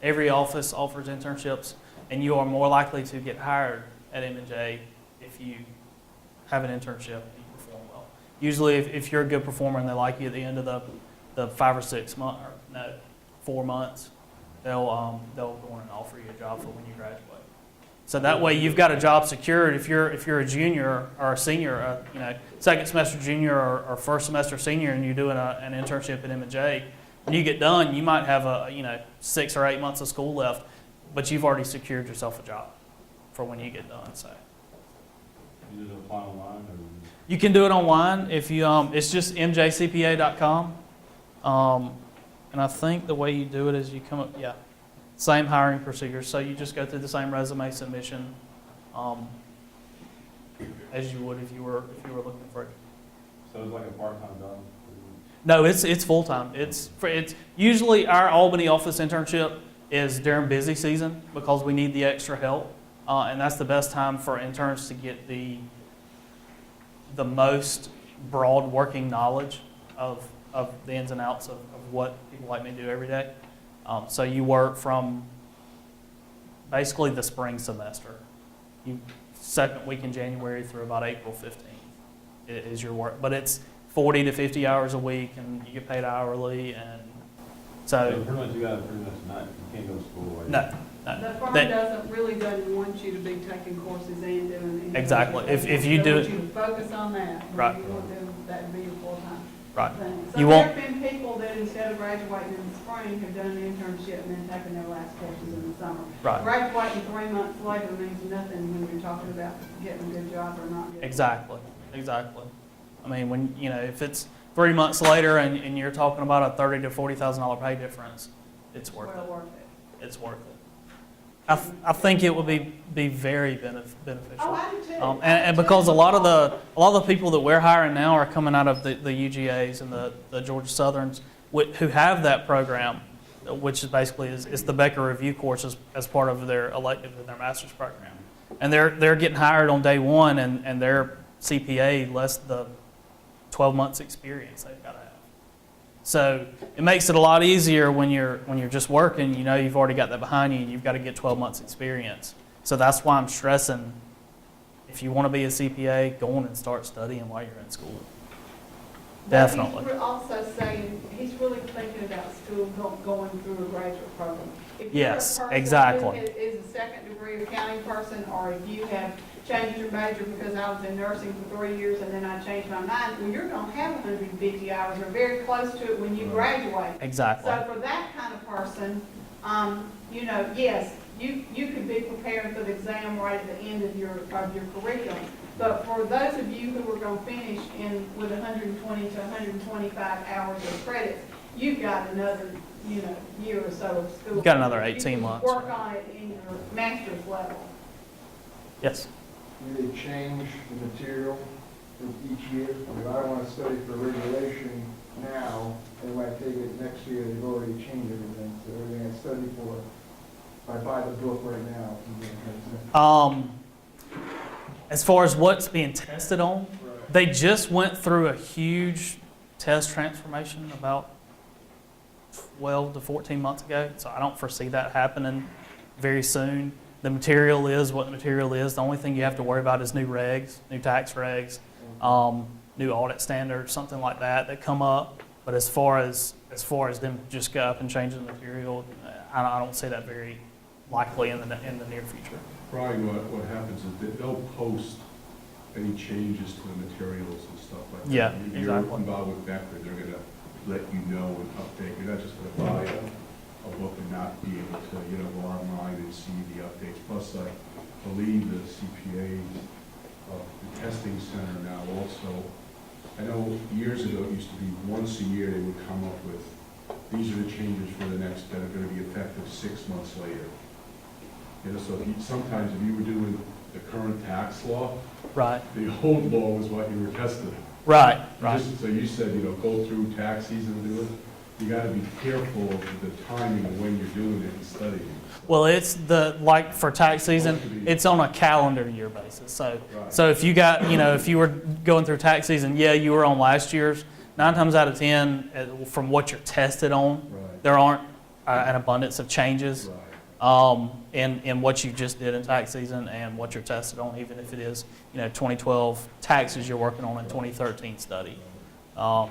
Every office offers internships, and you are more likely to get hired at M&J if you have an internship and you perform well. Usually, if you're a good performer and they like you at the end of the 5 or 6 months, or no, 4 months, they'll go in and offer you a job for when you graduate. So that way, you've got a job secured. If you're a junior or a senior, second semester junior or first semester senior, and you're doing an internship at M&J, when you get done, you might have 6 or 8 months of school left, but you've already secured yourself a job for when you get done. So You just apply online, or you can do it online if you. It's just mjcpa.com, and I think the way you do it is you come up, same hiring procedures. So you just go through the same resume submission as you would if you were looking for it. so it's like a part-time job? No, it's full time. It's usually our Albany office internship is during busy season because we need the extra help, and that's the best time for interns to get the most broad working knowledge of the ins and outs of what people like me do every day. So you work from basically the spring semester. Second week in January through about April 15th is your work, but it's 40 to 50 hours a week, and you get paid hourly, and So so pretty much you got to you can't go to school. Right? no. The firm They- doesn't want you to be taking courses and doing it. Exactly. If you They do want it- you to focus on that. Right. You want them, that to be your full-time Right. thing. So You there won't- have been people that instead of graduating in the spring have done an internship and then taken their last courses in the summer. Right. Graduating 3 months later means nothing when you're talking about getting a good job or not getting. Exactly. I mean, when if it's 3 months later and you're talking about a $30,000 to $40,000 pay difference, it's worth Well it. worth it. It's worth it. I think it would be very beneficial. Oh, I do too. And because a lot of the people that we're hiring now are coming out of the UGAs and the Georgia Southerns who have that program, which is basically is the Becker Review course as part of their elective in their master's program, and they're getting hired on day one, and their CPA less the 12 months experience they've got to have. So it makes it a lot easier when you're just working. You've already got that behind you, and you've got to get 12 months experience. So that's why I'm stressing, if you want to be a CPA, go on and start studying while you're in school. But Definitely. He's also saying, he's really thinking about school going through a graduate program. If you're a Yes, person exactly. who is a second degree accounting person, or if you have changed your major because I was in nursing for 3 years and then I changed my mind, well, you're gonna have 150 hours or very close to it when you graduate. Exactly. So for that kind of person, you know, yes, you could be preparing for the exam right at the end of your curriculum. But for those of you who are going to finish with 120 to 125 hours of credits, you've got another, you know, year or so of school. You've got another You 18 can months. Work on it in your master's level. Yes. Do they change the material for each year? I mean, I want to study for regulation now, and when I take it next year, they've already changed everything. So everything I study for, if I buy the book right now, As far as what's being tested on, they just went through a huge test transformation about 12 to 14 months ago, so I don't foresee that happening very soon. The material is what the material is. The only thing you have to worry about is new regs, new tax regs, new audit standards, something like that come up. But as far as them just go up and changing the material, I don't see that very likely in the near future. Probably what happens is that they'll post any changes to the materials and stuff like that. Yeah, If exactly. you're involved with Becker, they're gonna let you know and update. You're not just gonna buy a book and not be able to, you know, go online and see the updates. Plus, I believe the CPAs, the testing center now also, I know years ago it used to be once a year they would come up with, these are the changes for the next, that are gonna be effective 6 months later. You know, so sometimes if you were doing the current tax law, Right. the old law was what you were testing. Right. Right. So you said, you know, go through tax season and do it. You gotta be careful of the timing of when you're doing it and studying. Well, it's like for tax season, it's on a calendar year basis. So, Right. so if you got, you know, if you were going through tax season, yeah, you were on last year's. 9 times out of 10, from what you're tested on, Right. there aren't an abundance of changes Right. in what you just did in tax season and what you're tested on, even if it is, you know, 2012 taxes you're working on in 2013 study. But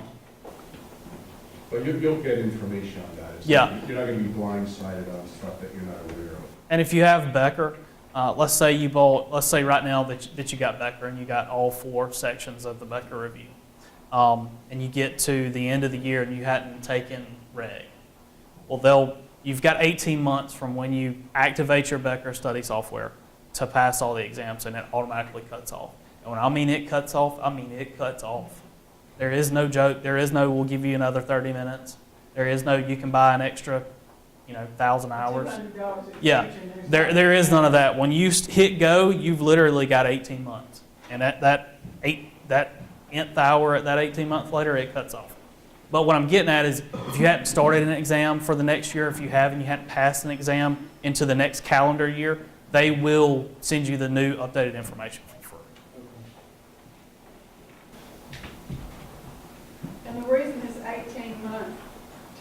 you'll get information on that. Yeah. You're not gonna be blindsided on stuff that you're not aware of. And if you have Becker, let's say right now that you got Becker and you got all 4 sections of the Becker review, and you get to the end of the year and you hadn't taken reg. Well, you've got 18 months from when you activate your Becker study software to pass all the exams, and it automatically cuts off. And when I mean it cuts off, I mean it cuts off. There is no joke. There is no, we'll give you another 30 minutes. There is no, you can buy an extra, 1,000 hours. $200 Yeah, extension, there is none of that. When you hit go, you've literally got 18 months. And that nth hour at that 18 months later, it cuts off. But what I'm getting at is if you hadn't started an exam for the next year, if you have and you hadn't passed an exam into the next calendar year, they will send you the new updated information for free. And the reason this 18-month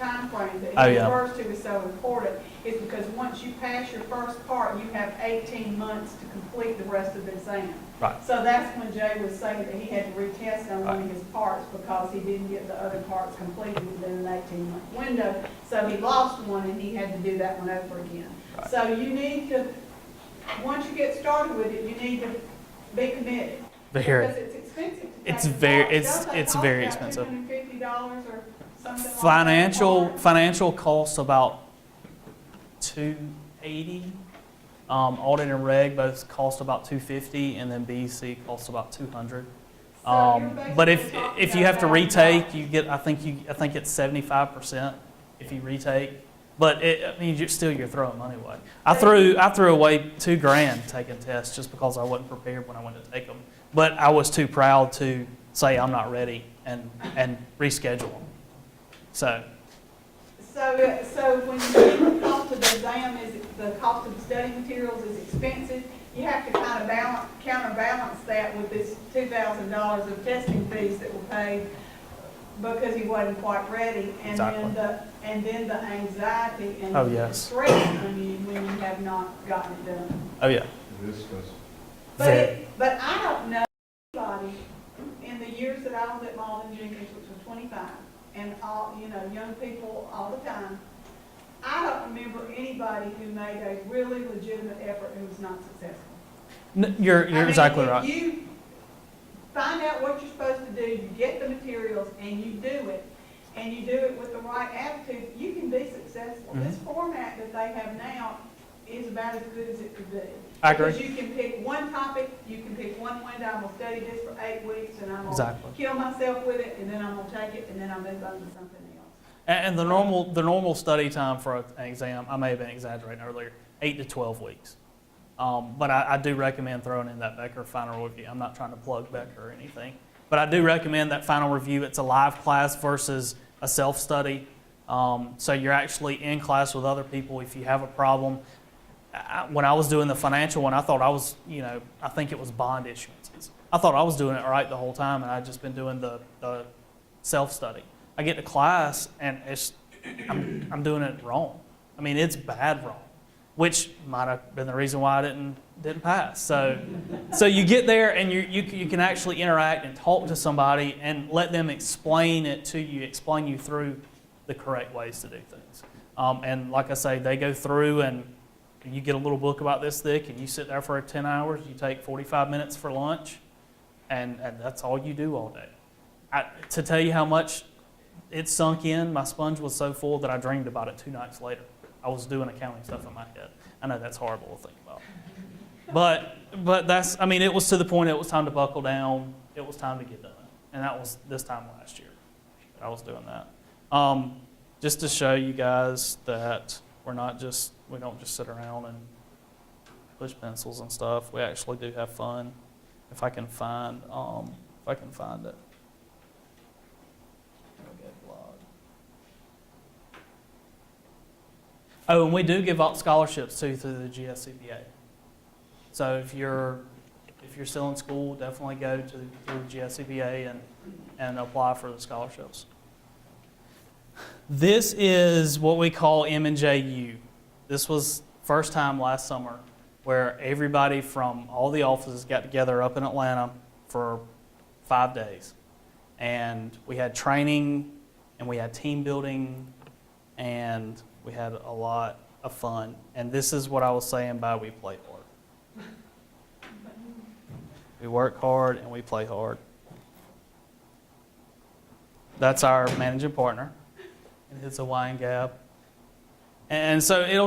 time frame that Oh, he yeah. refers to is so important is because once you pass your first part, you have 18 months to complete the rest of the exam. Right. So that's when Jay was saying that he had to retest on one of his parts because he didn't get the other parts completed within an 18-month window. So he lost one and he had to do that one over again. Right. So you need to, once you get started with it, you need to be committed. Very. Because it's expensive to It's take the very- part. it's- Don't they it's cost very about expensive. $250 or something like that? Financial costs about $280. Audit and reg both cost about $250, and then BEC costs about $200. So you're But basically talking if you have to about retake, you get I think it's 75% if you retake. But you're throwing money away. I threw away $2,000 taking tests just because I wasn't prepared when I went to take them. But I was too proud to say I'm not ready and reschedule them. So So when you think the cost of the exam the cost of the study materials is expensive, you have to kind of counterbalance that with this $2,000 of testing fees that were paid because he wasn't quite ready. And then the anxiety and Oh, the yes. stress on you when you have not gotten it done. oh yeah. It is stressful. But I don't know anybody in the years that I was at Malden Juniors, which was 25, and all, young people all the time, I don't remember anybody who made a really legitimate effort who was not successful. You're I mean, exactly if right. you find out what you're supposed to do, you get the materials, and you do it, and you do it with the right attitude, you can be successful. Mhm. This format that they have now is about as good as it could be. I agree. Because you can pick one topic, you can pick one window, I'm gonna study this for 8 weeks, and I'm gonna Exactly. kill myself with it, and then I'm gonna take it, and then I'll move on to something else. And the normal study time for an exam, I may have been exaggerating earlier, 8 to 12 weeks. But I do recommend throwing in that Becker final review. I'm not trying to plug Becker or anything, but I do recommend that final review. It's a live class versus a self-study. So you're actually in class with other people. If you have a problem, when I was doing the financial one, I thought I was, I think it was bond issuances. I thought I was doing it right the whole time, and I'd just been doing the self-study. I get to class, and I'm doing it wrong. I mean, it's bad wrong, which might have been the reason why I didn't pass. So you get there, and you can actually interact and talk to somebody and let them explain it to you, explain you through the correct ways to do things. And like I say, they go through, and you get a little book about this thick, and you sit there for 10 hours. You take 45 minutes for lunch, and that's all you do all day. To tell you how much it sunk in, my sponge was so full that I dreamed about it 2 nights later. I was doing accounting stuff in my head. I know that's horrible to think about. But that's, I mean, it was to the point it was time to buckle down. It was time to get done. And that was this time last year that I was doing that. Just to show you guys that we don't just sit around and push pencils and stuff. We actually do have fun. If I can find it. Oh, and we do give out scholarships too through the GSCPA. So if you're still in school, definitely go through GSCPA and apply for the scholarships. This is what we call M&JU. This was first time last summer where everybody from all the offices got together up in Atlanta for 5 days. And we had training, and we had team building, and we had a lot of fun. And this is what I was saying by we play hard. We work hard and we play hard. That's our managing partner. And it's a wine gap. And so it'll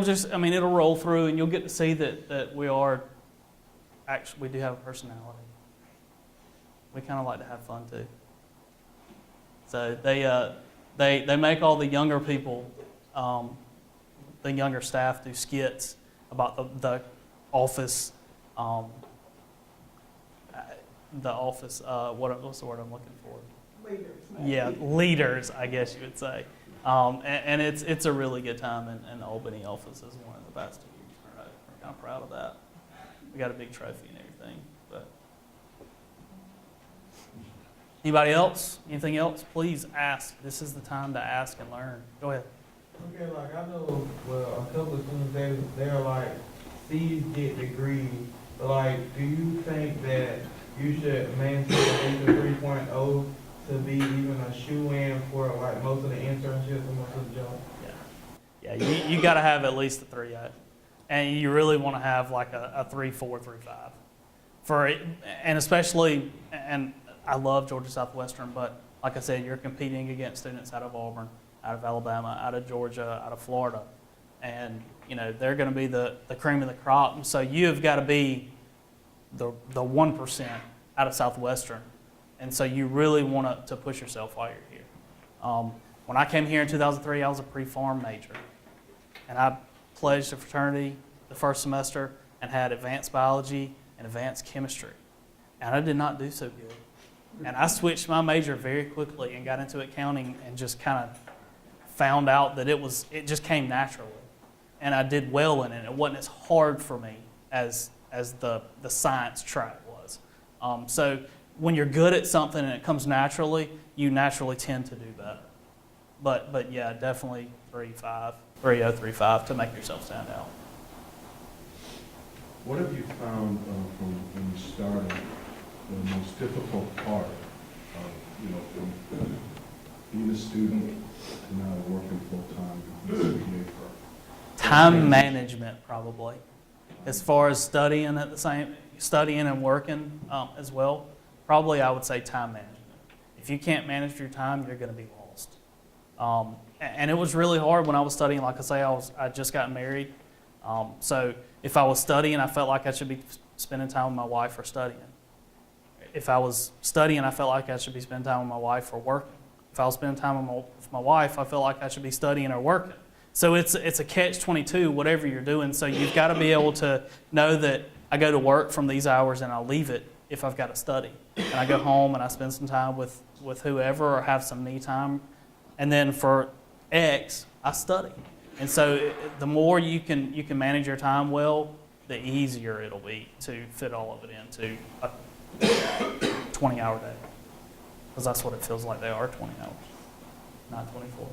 roll through, and you'll get to see that we do have a personality. We kind of like to have fun too. So they make all the younger people, the younger staff do skits about the office, what's the word I'm looking for? Leaders. Yeah, leaders, I guess you would say. And it's a really good time, and the Albany office is one of the best in years in a row. We're kind of proud of that. We got a big trophy and everything. But anybody else? Anything else? Please ask. This is the time to ask and learn. Go ahead. Okay, like I know, well, a couple of students, they're like, C's get degrees, but like, do you think that you should maintain at least a 3.0 to be even a shoe-in for like most of the internships and most of the jobs? Yeah, you got to have at least a 3.0, and you really want to have like a 3.4, 3.5 for it, and especially, and I love Georgia Southwestern, but like I said, you're competing against students out of Auburn, out of Alabama, out of Georgia, out of Florida, and they're going to be the cream of the crop, and so you have got to be the 1% out of Southwestern, and so you really want to push yourself while you're here. When I came here in 2003, I was a pre-pharm major, and I pledged a fraternity the first semester and had advanced biology and advanced chemistry, and I did not do so good. And I switched my major very quickly and got into accounting and just kind of found out that it just came naturally. And I did well in it. It wasn't as hard for me as the science track was. So when you're good at something and it comes naturally, you naturally tend to do better. But yeah, definitely 3.0, 3.5 to make yourself stand out. What have you found from when you started, the most difficult part of, from being a student to now working full-time in the CPA firm? Time management, probably. As far as studying and working as well, probably I would say time management. If you can't manage your time, you're going to be lost. And it was really hard when I was studying. Like I say, I just got married. So if I was studying, I felt like I should be spending time with my wife or studying. If I was studying, I felt like I should be spending time with my wife or working. If I was spending time with my wife, I felt like I should be studying or working. So it's a catch-22, whatever you're doing. So you've got to be able to know that I go to work from these hours and I'll leave it if I've got to study. And I go home and I spend some time with whoever or have some me time. And then for X, I study. And so the more you can manage your time well, the easier it'll be to fit all of it into a 20-hour day. Because that's what it feels like they are, 20 hours, not 24.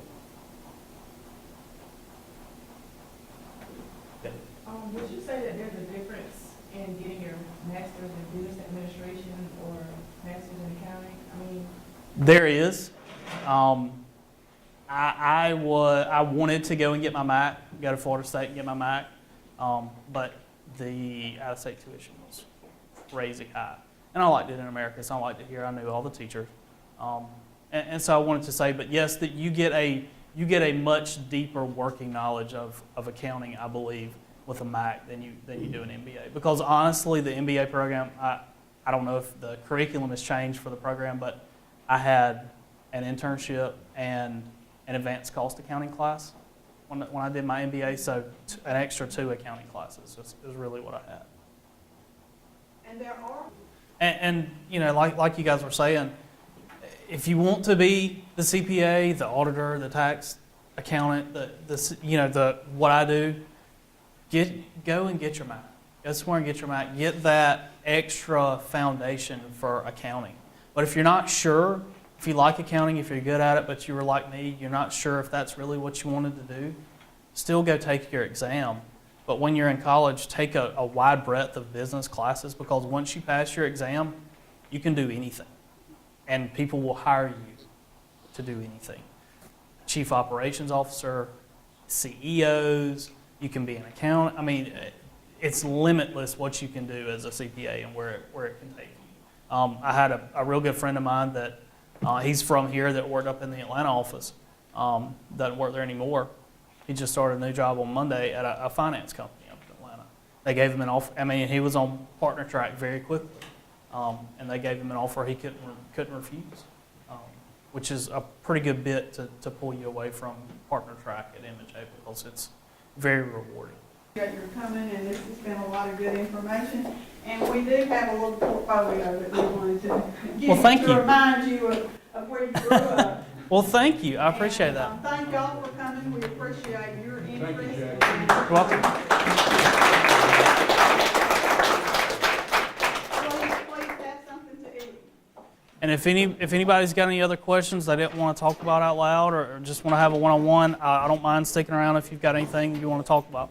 Would you say that there's a difference in getting your master's in business administration or master's in accounting? I mean, There is. I wanted to go and get my MAC, go to Florida State and get my MAC, but the out-of-state tuition was crazy high. And I liked it in America, so I liked it here. I knew all the teachers. And so I wanted to say, but yes, that you get a much deeper working knowledge of accounting, I believe, with a MAC than you do an MBA. Because honestly, the MBA program, I don't know if the curriculum has changed for the program, but I had an internship and an advanced cost accounting class when I did my MBA, so an extra 2 accounting classes is really what I had. And there are. And like you guys were saying, if you want to be the CPA, the auditor, the tax accountant, what I do, go and get your MAC. Go somewhere and get your MAC. Get that extra foundation for accounting. But if you're not sure, if you like accounting, if you're good at it, but you were like me, you're not sure if that's really what you wanted to do, still go take your exam. But when you're in college, take a wide breadth of business classes, because once you pass your exam, you can do anything. And people will hire you to do anything. Chief operations officer, CEOs, you can be an accountant. I mean, it's limitless what you can do as a CPA and where it can take you. I had a real good friend of mine that he's from here that worked up in the Atlanta office. Doesn't work there anymore. He just started a new job on Monday at a finance company up in Atlanta. They gave him an offer. I mean, he was on partner track very quickly, and they gave him an offer he couldn't refuse, which is a pretty good bit to pull you away from partner track at MJ, because it's very rewarding. You're coming, and this has been a lot of good information. And we do have a little portfolio that we wanted to give Well, thank you. remind you of where you grew up. Well, thank you. I appreciate that. And, thank y'all for coming. We appreciate your interest. Thank you, Jay. You're welcome. Please have something to eat. And if anybody's got any other questions they didn't want to talk about out loud, or just want to have a one-on-one, I don't mind sticking around if you've got anything you want to talk about.